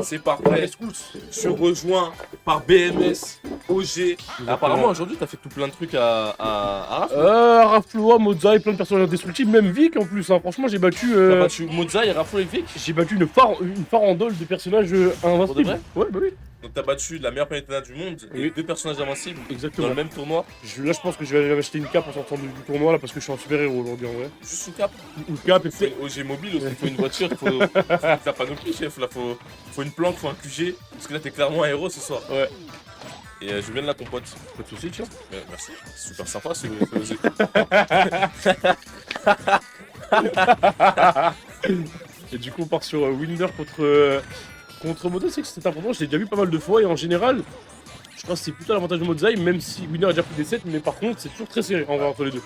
C'est parfait. Je suis rejoint par BMS, OG. Apparemment, aujourd'hui, t'as fait tout plein de trucs à Raph. Rafloa, Mozart, plein de personnages indestructibles, même Vic en plus. Hein. Franchement, j'ai battu. T'as battu Mozart et Raflo et Vic. J'ai battu une farandole de personnages invincibles. vrai Ouais, bah oui. Donc t'as battu la meilleure planète du monde et Oui. 2 personnages invincibles Exactement. dans le même tournoi. Là, je pense que je vais aller m'acheter une cape en sortant du tournoi là parce que je suis un super héros aujourd'hui en vrai. Juste une cape. Une cape et Il faut une OG mobile aussi, il faut une voiture, il faut une panoplie, chef. Là, faut une planque, faut un QG. Parce que là, t'es clairement un héros ce soir. Ouais. Et je viens de la compote. Pas de soucis, tiens. Merci. C'est super sympa ce OG. Et du coup, on part sur Winder contre Mozai. C'est que c'était important, je l'ai déjà vu pas mal de fois et en général, je pense que c'est plutôt l'avantage de Mozai, même si Winder a déjà pris des sets, mais par contre, c'est toujours très serré en vrai entre les deux.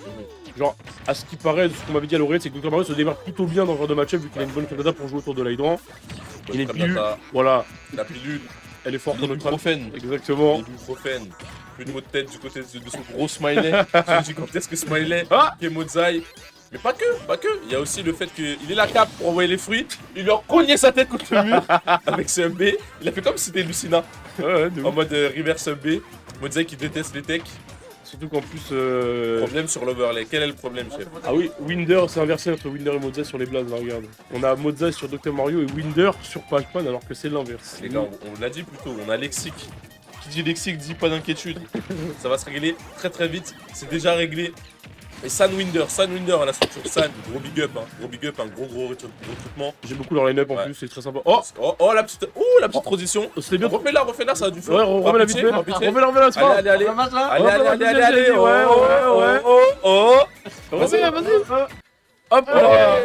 Genre, à ce qui paraît, de ce qu'on m'avait dit à l'oreille, c'est que Dr Mario se démarque plutôt bien dans ce genre de match-up vu qu'il a une bonne candidate pour jouer autour de l'Hydran. Il est pilules, voilà, La pilule, elle est forte en notre l'ibuprofène. Exactement. L'ibuprofène. Plus de mots de tête du côté de son gros smiley. Du gigantesque smiley qui est Mozai. Mais pas que. Il y a aussi le fait qu'il ait la cape pour envoyer les fruits. Il lui a cogné sa tête contre le mur avec ce MB. Il a fait comme si c'était Lucina. Ouais, de En ouf. mode reverse MB. Mozai qui déteste les techs. Surtout qu'en plus. Problème sur l'overlay. Quel est le problème, chef? Ah oui, Winder, c'est inversé entre Winder et Mozai sur les blazes, là, regarde. On a Mozai sur Dr Mario et Winder sur Pac-Man alors que c'est l'inverse. Les gars, on l'a dit plus tôt, on a lexique. Qui dit lexique dit pas d'inquiétude. Ça va se régler très très vite. C'est déjà réglé. Et San Winder à la structure San, gros big up, un gros recrutement. J'aime beaucoup leur line-up en Ouais. plus, c'est très sympa. Oh la petite transition. C'était bien. Refais-la, ça a du feu. Ouais, remets la vite fait. Remets-la, c'est pas. Allez. Ouais. Vas-y. Hop là.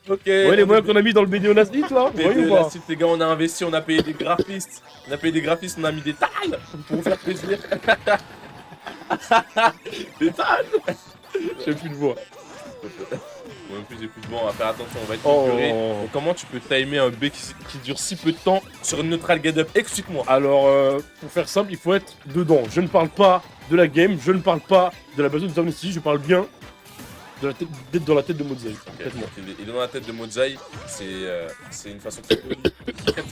Ok. Ouais, les moyens qu'on a mis dans le BD Onasite là, vous voyez ou pas? Les gars, on a investi, on a payé des graphistes. On a mis des talles pour vous faire plaisir. Des talles. J'ai plus de voix. Moi non plus j'ai plus de vent, on va faire attention, on va être épuré. Et comment tu peux timer un B qui dure si peu de temps sur une neutral get up? Explique-moi. Alors, pour faire simple, il faut être dedans. Je ne parle pas de la game, je ne parle pas de la base de Amnesty, je parle bien d'être dans la tête de Mozai. Il est dans la tête de Mozai, c'est une façon très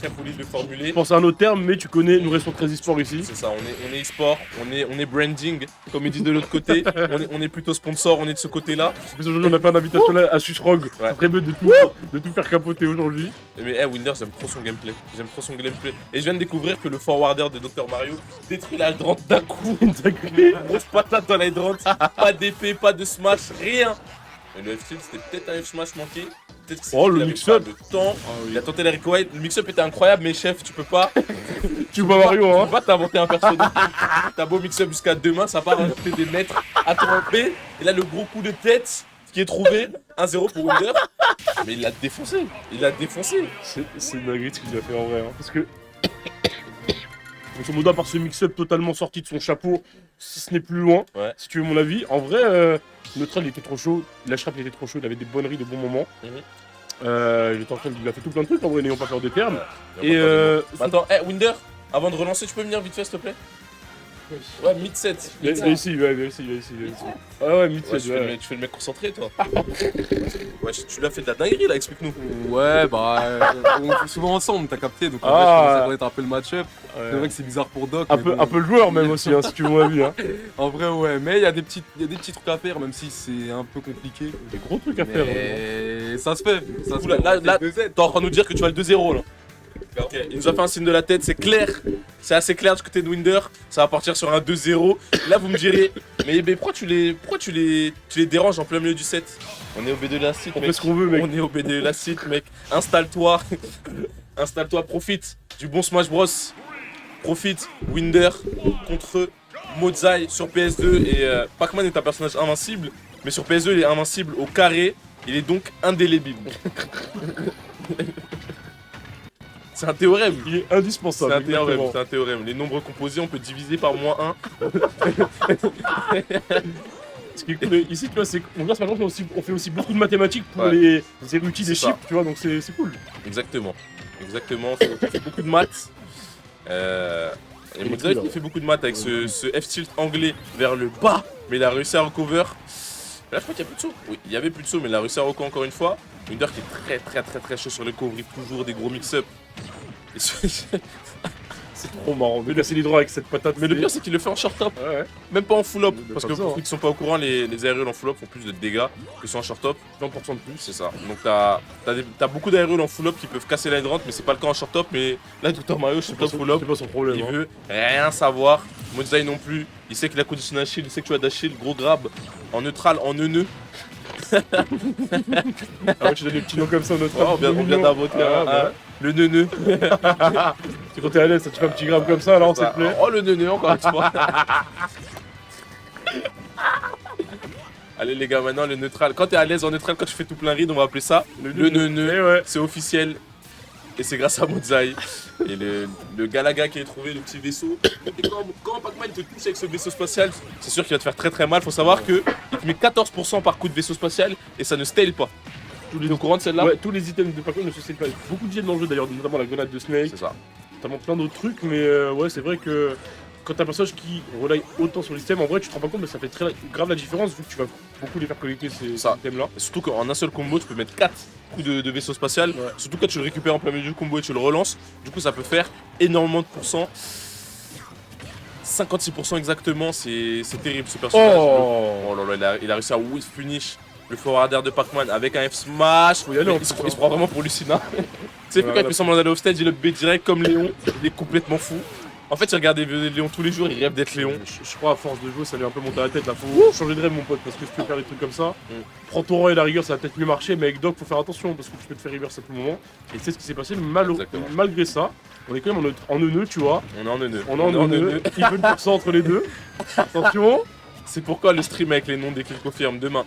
polie de le formuler. Je pense à un autre terme, mais tu connais, nous restons très e-sport ici. C'est ça, on est e-sport, on est branding, comme ils disent de l'autre côté. on est plutôt sponsor, on est de ce côté-là. Mais aujourd'hui, on a fait une invitation là à Susrog. Ouais. C'est très bien de tout faire capoter aujourd'hui. Mais Winder, j'aime trop son gameplay. Et je viens de découvrir que le forwarder de Dr Mario détruit la hydrant d'un coup. Grosse patate dans la hydrant. Pas d'épée, pas de smash, rien. Mais le F-Tilt, c'était peut-être un F-Smash manqué. Peut-être que Oh, le mix-up. le temps. Il a tenté la Rico-White. Le mix-up était incroyable, mais chef, tu peux pas. Tu vois Mario, Tu hein? peux pas t'inventer un personnage. T'as beau mix-up jusqu'à demain, ça va rajouter des mètres à tremper. Et là, le gros coup de tête qui est trouvé. 1-0 pour Winder. Mais il l'a défoncé. C'est une dinguerie ce qu'il a fait en vrai. Hein. Parce que. Grosso modo, à part ce mix-up totalement sorti de son chapeau, si ce n'est plus loin, Ouais. si tu veux mon avis, en vrai, Neutral il était trop chaud, la Shrap il était trop chaud, il avait des bonneries de bons moments. Il était en train de, il a fait tout plein de trucs en vrai, n'ayons pas peur des termes. Et Attends, Winder, avant de relancer, tu peux venir vite fait, s'il te plaît? Ouais, mid-set. viens ici. Ouais, mid-set, Ouais, tu fais le mec concentré, toi. Ouais, tu l'as fait de la dinguerie, là, explique-nous. Ouais, on joue souvent ensemble, t'as capté, donc en Ah. vrai, je commence à connaître un peu le match-up. C'est vrai que c'est bizarre pour Doc. Un mais peu, bon. un peu le joueur même aussi, hein, si tu veux mon avis. Hein. En vrai, ouais, mais il y a des petits trucs à faire, même si c'est un peu compliqué. Des gros trucs à faire. Hein. Mais ça se fait. Ça se Oula, fait. là, t'es en train de nous dire que tu vas le 2-0, là. Ok, il nous a fait un signe de la tête, c'est clair. C'est assez clair du côté de Winder. Ça va partir sur un 2-0. Là, vous me direz, mais pourquoi tu les déranges en plein milieu du set? On est au B2 de la site, On mec. fait ce qu'on veut, mec. On est au B2 de la site, mec. Installe-toi. Installe-toi, profite du bon Smash Bros. Profite, Winder contre Mozai sur PS2. Et Pac-Man est un personnage invincible. Mais sur PS2, il est invincible au carré. Il est donc indélébile. C'est un théorème. Il est indispensable. C'est un théorème. Les nombres composés, on peut diviser par -1. Ce qui est cool, ici, tu vois, c'est qu'on vient, par exemple, on fait aussi beaucoup de mathématiques pour Ouais. les érudits C'est des ça. chiffres, tu vois, donc c'est cool. Exactement. On fait beaucoup de maths. Et Mozai, il fait beaucoup de maths avec ce F-tilt anglais vers le bas, mais il a réussi à recover. Là, je crois qu'il n'y a plus de saut. Oui, il y avait plus de saut, mais il a réussi à recover encore une fois. Winder qui est très chaud sur le couvre, il toujours des gros mix-up. Et ce- C'est trop marrant de casser les droits avec cette patate. Mais le pire, c'est qu'il le fait en short top, Ouais, ouais. même pas en full up. Mais Parce que comme ça, pour hein. ceux qui sont pas au courant, les aérials en full up font plus de dégâts que sur un short top. 20% de plus. C'est ça. Donc t'as beaucoup d'aérials en full up qui peuvent casser la droite, mais c'est pas le cas en short top. Mais là, Dr Mario, je sais pas full up. C'est pas son problème. Il hein. veut rien savoir. Modzai non plus. Il sait qu'il a conditionné un shield, il sait que tu as dash shield, gros grab en neutral, en neuneu. Ah ouais, tu donnes des petits noms comme ça, notre Oh, on vient d'inventer le neuneu. C'est quand t'es à l'aise, ça te fait un petit grave comme ça, alors s'il te plaît. Oh, le neuneu, encore une fois. Allez les gars, maintenant le neutral. Quand t'es à l'aise en neutral, quand tu fais tout plein ride, on va appeler ça le neuneu. Eh ouais. C'est officiel. Et c'est grâce à Modzai. Et le Galaga qui est trouvé, le petit vaisseau. Et quand Pac-Man te touche avec ce vaisseau spatial, c'est sûr qu'il va te faire très très mal. Faut savoir que il te met 14% par coup de vaisseau spatial et ça ne stale pas. T'es au courant de celle-là? Ouais, tous les items de Pac-Man ne se scellent pas. Beaucoup d'items dans le jeu d'ailleurs, notamment la grenade de Snake, C'est ça. notamment plein d'autres trucs, mais ouais, c'est vrai que quand t'as un personnage qui relaye autant sur l'itème, en vrai, tu te rends pas compte, mais ça fait très grave la différence vu que tu vas beaucoup les faire collecter ces Ça. items-là. Et surtout qu'en un seul combo, tu peux mettre 4 coups de vaisseau spatial. Ouais. Surtout quand tu le récupères en plein milieu du combo et tu le relances. Du coup, ça peut faire énormément de pourcents. 56% exactement, c'est terrible ce personnage. Oh là là, il a réussi à whiff punish le forwarder de Pac-Man avec un F smash. Faut y aller, Mais en il se plus, hein. prend vraiment pour Lucina. Tu sais, Ouais, quand il fait semblant d'aller au stage, il le B direct comme Léon. Il est complètement fou. En fait, il regarde des vidéos de Léon tous les jours, il rêve d'être Léon. Je crois à force de jouer, ça lui a un peu monté à la tête là. Faut changer de rêve, mon pote, parce que si tu peux faire des trucs comme ça, prends ton rang et la rigueur, ça va peut-être mieux marcher, mais avec Doc, faut faire attention parce que tu peux te faire reverse à tout moment. Et c'est ce qui s'est passé, Exactement. malgré ça, on est quand même en neuneu, tu vois. On est en neuneu. On est en neuneu, il veut le % entre les deux. Attention. C'est pourquoi le stream avec les noms d'équipes confirme demain.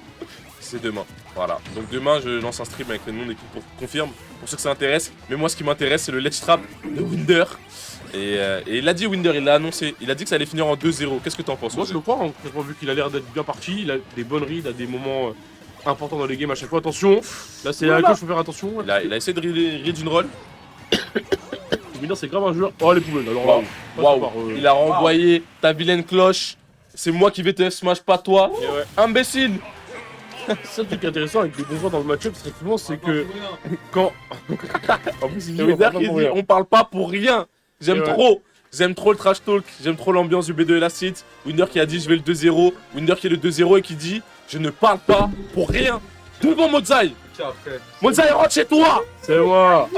C'est demain. Voilà. Donc demain, je lance un stream avec les noms d'équipes confirme pour ceux que ça intéresse. Mais moi, ce qui m'intéresse, c'est le ledge trap de Winder. Et il a dit Winder, il l'a annoncé. Il a dit que ça allait finir en 2-0. Qu'est-ce que t'en penses? Moi je le crois, hein, franchement, vu qu'il a l'air d'être bien parti, il a des bonnes reads, à des moments importants dans les games à chaque fois. Attention, là c'est à gauche, faut faire attention. Il a essayé de read une roll. Winder c'est grave un joueur. Oh les poubelles, alors là. Waouh. passe par, Il a renvoyé ta vilaine cloche. C'est moi qui vais te F-smash, pas toi. Et ouais. Imbécile. C'est ça le truc intéressant avec les bons joueurs dans le match-up, très souvent, c'est que quand. En plus, il Et dit, Winder qui dit on parle pas pour rien. J'aime Et ouais. trop. J'aime trop le trash talk. J'aime trop l'ambiance du B2 Elacid. Winder qui a dit je vais le 2-0. Winder qui est le 2-0 et qui dit je ne parle pas pour rien. Devant Modzai. Modzai rentre chez toi. C'est moi.